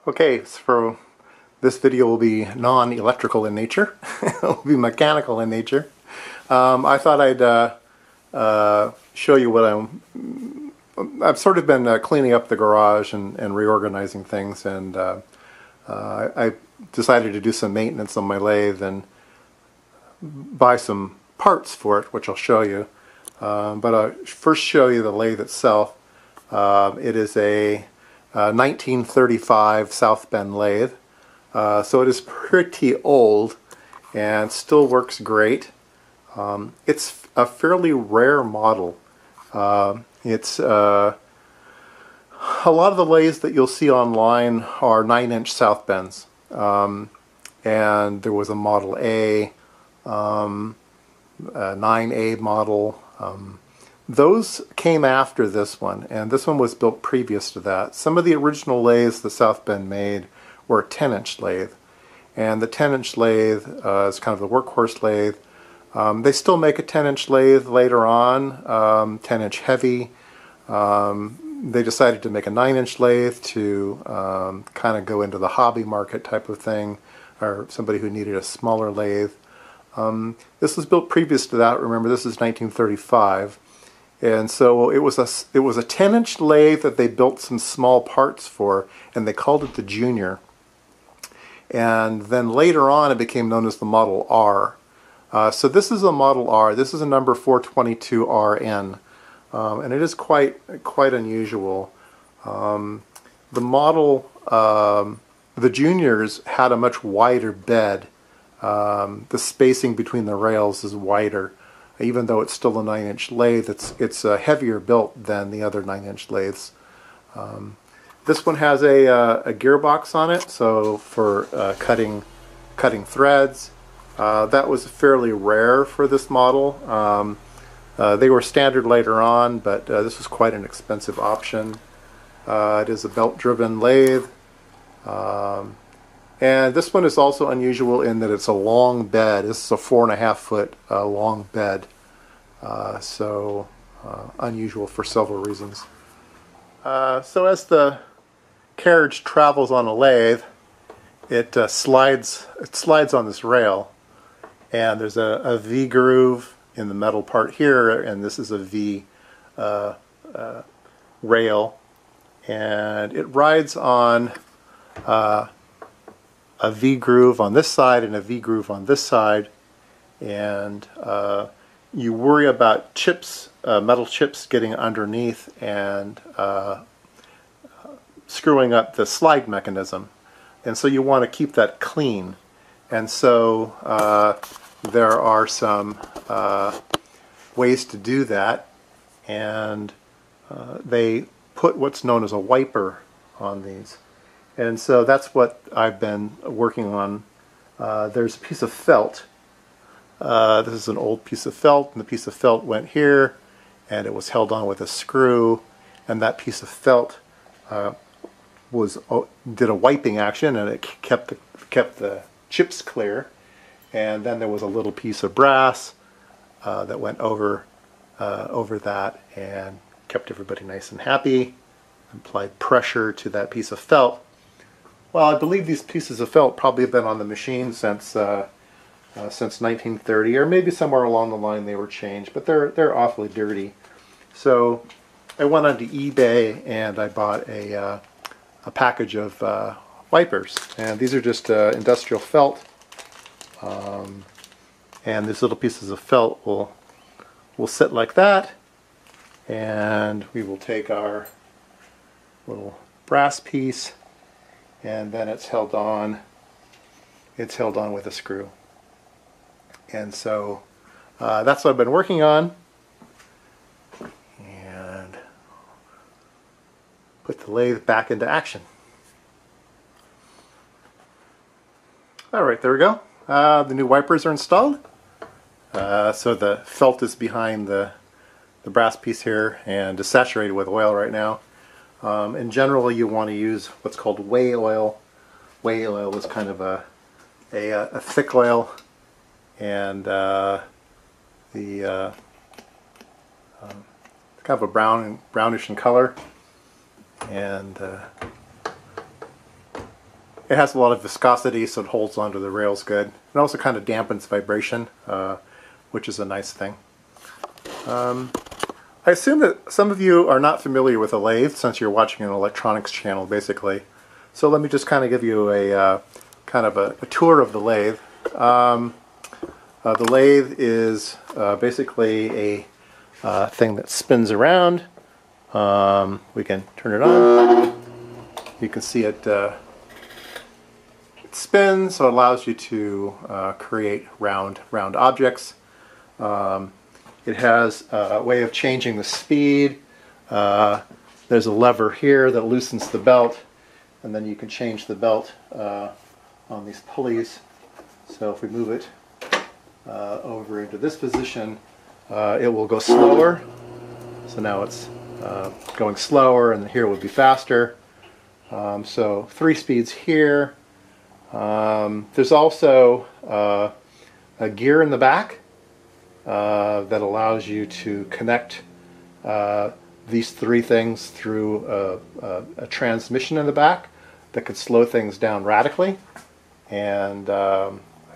Okay, so this video will be non-electrical in nature. It will be mechanical in nature. I thought I'd show you what I've sort of been cleaning up the garage and reorganizing things, and I decided to do some maintenance on my lathe and buy some parts for it, which I'll show you. But I'll first show you the lathe itself. It is a 1935 South Bend lathe, so it is pretty old and still works great. It's a fairly rare model. It's a lot of the lathes that you'll see online are 9-inch South Bends, and there was a Model A, a 9A model. Those came after this one, and this one was built previous to that. Some of the original lathes the South Bend made were a 10-inch lathe, and the 10-inch lathe is kind of the workhorse lathe. They still make a 10-inch lathe later on, 10-inch heavy. They decided to make a 9-inch lathe to kind of go into the hobby market type of thing, or somebody who needed a smaller lathe. This was built previous to that. Remember, this is 1935. And so it was a 10-inch lathe that they built some small parts for, and they called it the Junior. And then later on it became known as the Model R. So this is a Model R. This is a number 422RN, and it is quite unusual. The model, the Juniors had a much wider bed. The spacing between the rails is wider. Even though it's still a 9-inch lathe, it's heavier built than the other 9-inch lathes. This one has a gearbox on it, so for cutting threads. That was fairly rare for this model. They were standard later on, but this was quite an expensive option. It is a belt-driven lathe. And this one is also unusual in that it's a long bed. This is a 4.5-foot long bed. So unusual for several reasons. So as the carriage travels on a lathe, it slides on this rail. And there's a V groove in the metal part here, and this is a V rail. And it rides on a V groove on this side and a V groove on this side, and you worry about chips, metal chips getting underneath and screwing up the slide mechanism, and so you want to keep that clean. And so there are some ways to do that, and they put what's known as a wiper on these. And so that's what I've been working on. There's a piece of felt. This is an old piece of felt, and the piece of felt went here, and it was held on with a screw, and that piece of felt did a wiping action, and it kept the chips clear. And then there was a little piece of brass that went over that and kept everybody nice and happy. Applied pressure to that piece of felt. Well, I believe these pieces of felt probably have been on the machine since 1930, or maybe somewhere along the line they were changed, but they're awfully dirty. So I went onto eBay and I bought a package of wipers, and these are just industrial felt, and these little pieces of felt will sit like that, and we will take our little brass piece, and then it's held on with a screw. And so that's what I've been working on, and put the lathe back into action. Alright, there we go. The new wipers are installed. So the felt is behind the brass piece here and is saturated with oil right now. And generally you want to use what's called whey oil. Whey oil is kind of a thick oil, and kind of a brownish in color, and It has a lot of viscosity, so it holds onto the rails good. It also kind of dampens vibration, which is a nice thing. I assume that some of you are not familiar with a lathe since you're watching an electronics channel, basically. So let me just kind of give you a kind of a tour of the lathe. The lathe is basically a thing that spins around. We can turn it on. You can see it, it spins, so it allows you to create round objects. It has a way of changing the speed. There's a lever here that loosens the belt, and then you can change the belt on these pulleys. So if we move it over into this position, it will go slower. So now it's going slower, and here would be faster. So 3 speeds here. There's also a gear in the back that allows you to connect these 3 things through a transmission in the back that could slow things down radically, and I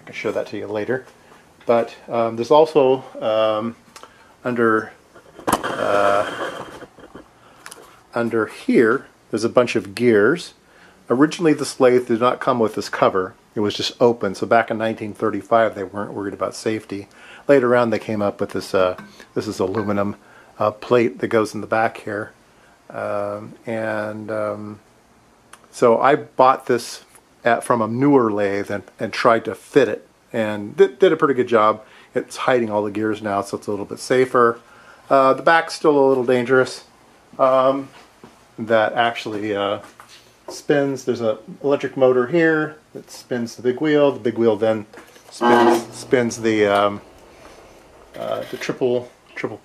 can show that to you later. But there's also under here there's a bunch of gears. Originally this lathe did not come with this cover. It was just open, so back in 1935 they weren't worried about safety. Later on they came up with this this is aluminum plate that goes in the back here, so I bought this from a newer lathe and tried to fit it, and did a pretty good job. It's hiding all the gears now, so it's a little bit safer. The back's still a little dangerous. That actually spins. There's an electric motor here that spins the big wheel. The big wheel then spins the triple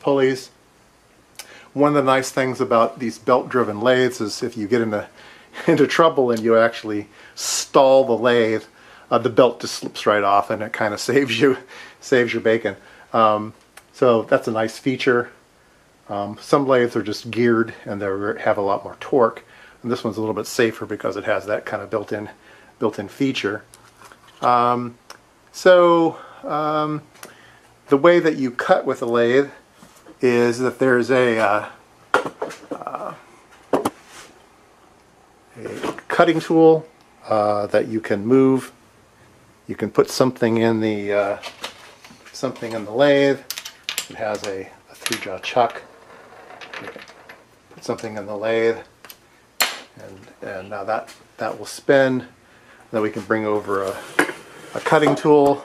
pulleys. One of the nice things about these belt-driven lathes is if you get into trouble and you actually stall the lathe, the belt just slips right off, and it kind of saves your bacon. So that's a nice feature. Some lathes are just geared and they have a lot more torque, and this one's a little bit safer because it has that kind of built-in feature. The way that you cut with a lathe is that there's a cutting tool that you can move. You can put something in the lathe. It has a 3-jaw chuck. You can put something in the lathe, and now that will spin. Then we can bring over a cutting tool,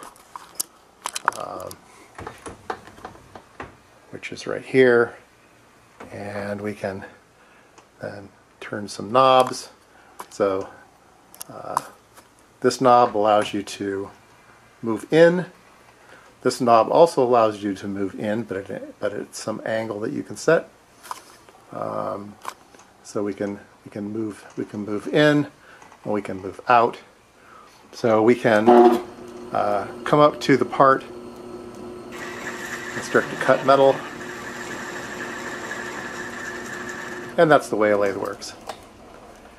which is right here, and we can then turn some knobs. So this knob allows you to move in. This knob also allows you to move in, but it's some angle that you can set. So we can move in, and we can move out. So we can come up to the part and start to cut metal. And that's the way a lathe works.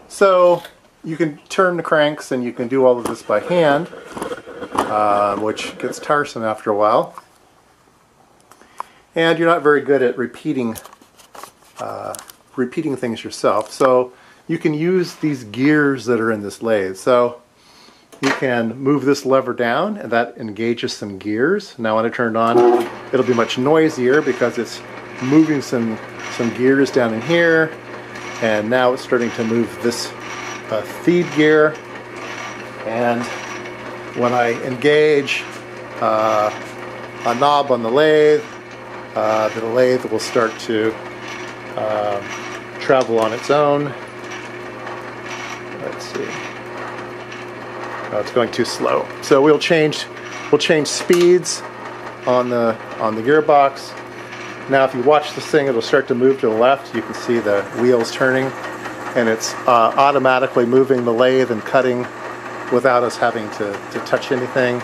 So you can turn the cranks, and you can do all of this by hand, which gets tiresome after a while. And you're not very good at repeating things yourself. So you can use these gears that are in this lathe. So you can move this lever down, and that engages some gears. Now when I turn it on, it'll be much noisier because it's moving some gears down in here, and now it's starting to move this feed gear. And when I engage a knob on the lathe will start to travel on its own. Let's see. Oh, it's going too slow. So we'll change speeds on the gearbox. Now if you watch this thing, it'll start to move to the left. You can see the wheels turning, and it's automatically moving the lathe and cutting without us having to touch anything.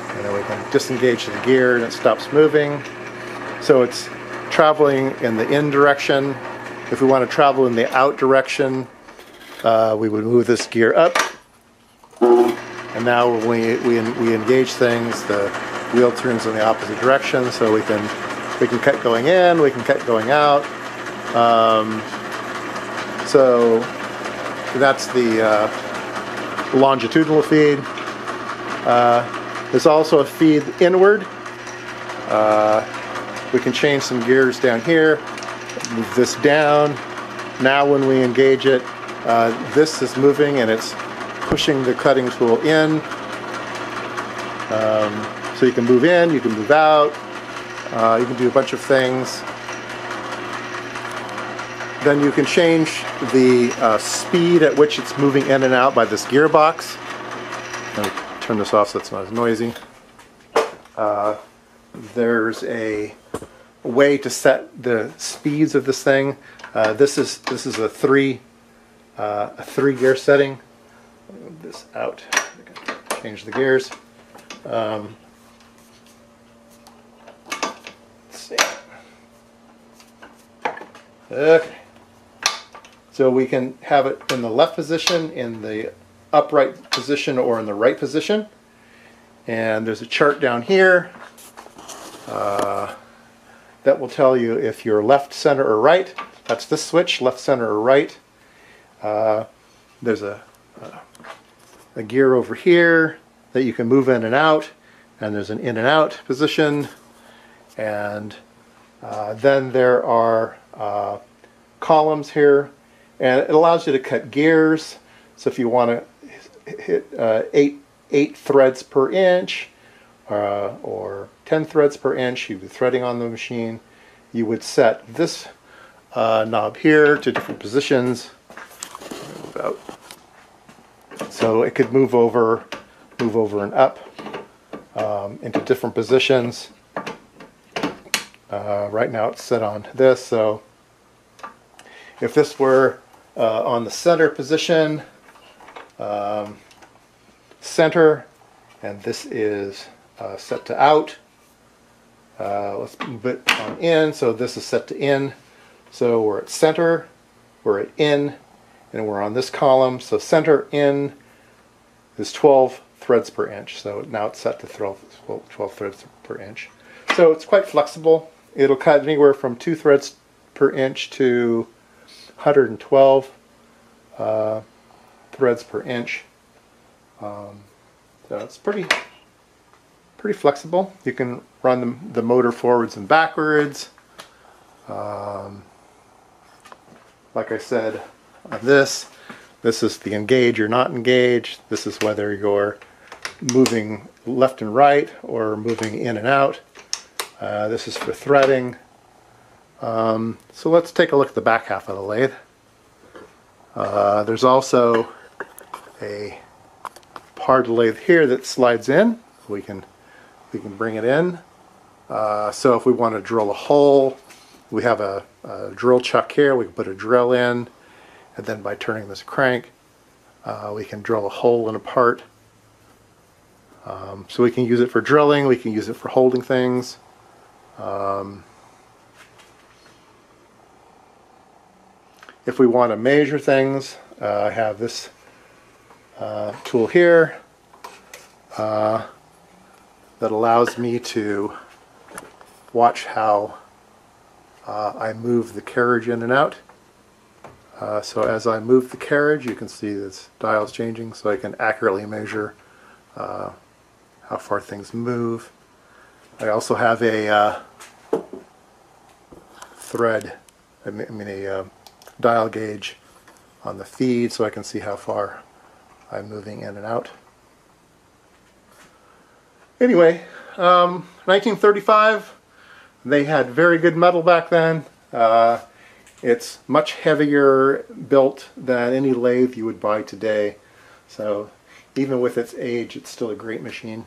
And then we can disengage the gear and it stops moving. So it's traveling in the in direction, If we want to travel in the out direction, we would move this gear up. And now when we engage things, the wheel turns in the opposite direction, so we can cut going in, we can cut going out. So that's the longitudinal feed. There's also a feed inward. We can change some gears down here, move this down. Now when we engage it, this is moving and it's pushing the cutting tool in. So you can move in, you can move out, you can do a bunch of things. Then you can change the speed at which it's moving in and out by this gearbox. Let me turn this off so it's not as noisy. There's a way to set the speeds of this thing. This is a three gear setting. Move this out. Change the gears. Let's see. Okay. So we can have it in the left position, in the upright position, or in the right position. And there's a chart down here that will tell you if you're left, center, or right. That's this switch, left, center, or right. There's a gear over here that you can move in and out, and there's an in and out position. And then there are columns here, and it allows you to cut gears. So if you want to hit 8 threads per inch or 10 threads per inch, you'd be threading on the machine. You would set this knob here to different positions. Move out. So it could move over and up into different positions. Right now it's set on this, so if this were on the center position, center, and this is set to out, let's move it on in, so this is set to in. So we're at center, we're at in, and we're on this column. So center in is 12 threads per inch. So now it's set to 12 threads per inch. So it's quite flexible. It'll cut anywhere from 2 threads per inch to 112 threads per inch. So it's pretty flexible. You can run the motor forwards and backwards. Like I said, on this is the engage or not engage. This is whether you're moving left and right or moving in and out. This is for threading. So let's take a look at the back half of the lathe. There's also a part of the lathe here that slides in. We can bring it in. So if we want to drill a hole, we have a drill chuck here. We can put a drill in, and then by turning this crank, we can drill a hole in a part. So we can use it for drilling. We can use it for holding things. If we want to measure things, I have this tool here that allows me to watch how I move the carriage in and out. So as I move the carriage, you can see this dial's changing, so I can accurately measure how far things move. I also have a a dial gauge on the feed, so I can see how far I'm moving in and out. Anyway, 1935, they had very good metal back then. It's much heavier built than any lathe you would buy today. So even with its age, it's still a great machine.